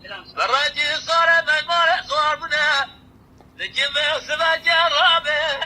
الرجل صار مجموعة صار بنا لجمع سبع جرابه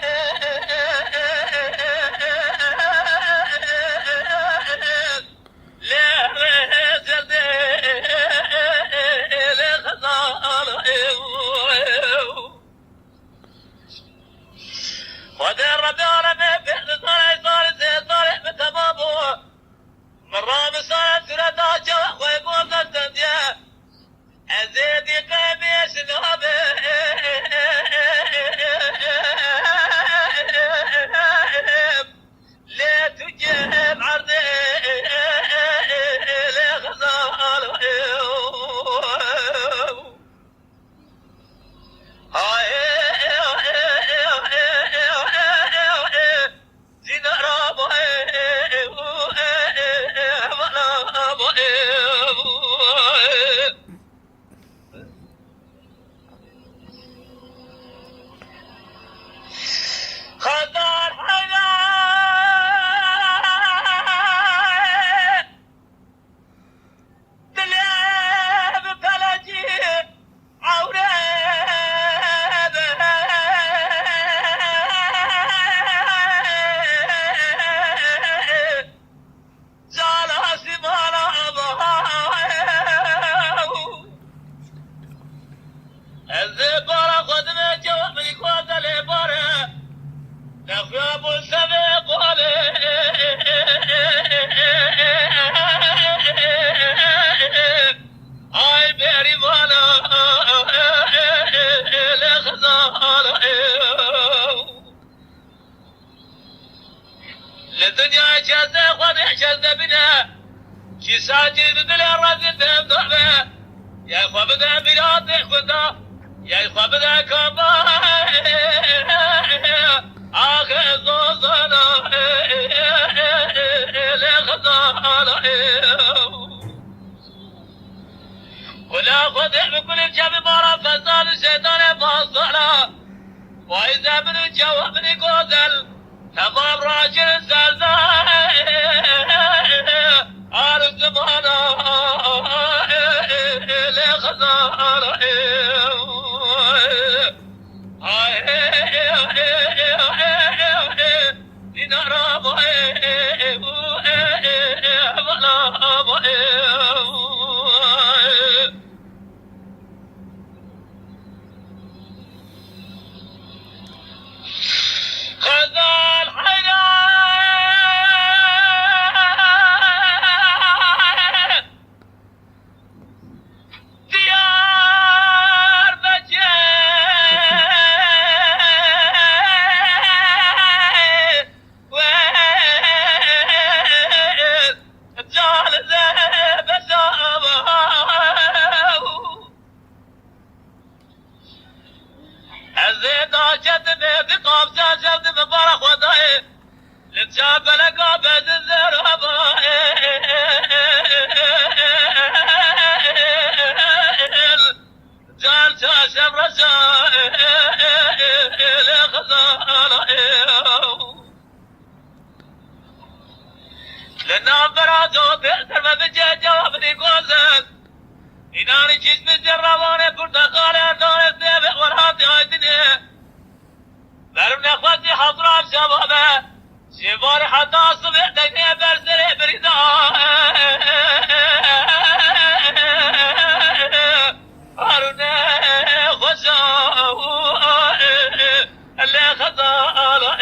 للدنيا جازة خذ جازة بنا شي ساجد دل الرزق بضعبه يا إخوة بدا بلاد خدا يا إخوة بدا كبا آخر زوزنا لخزانا ولا خدع بكل الجاب مرة فزال الشيطان مصدنا وإذا من الجواب من قوزل تمام راجل زلزال عارف زمانا لخزانا لنا برازو بئسر ما بجا جوابني قوزن إناني جسم الجراباني برتقالي دور الزيبق والهاتي هاي الدنيا برمنا اخواتي حضران شبابه شباري حتى الصبح تقني برسري بريدا هارونا خوشاو اللي خزالا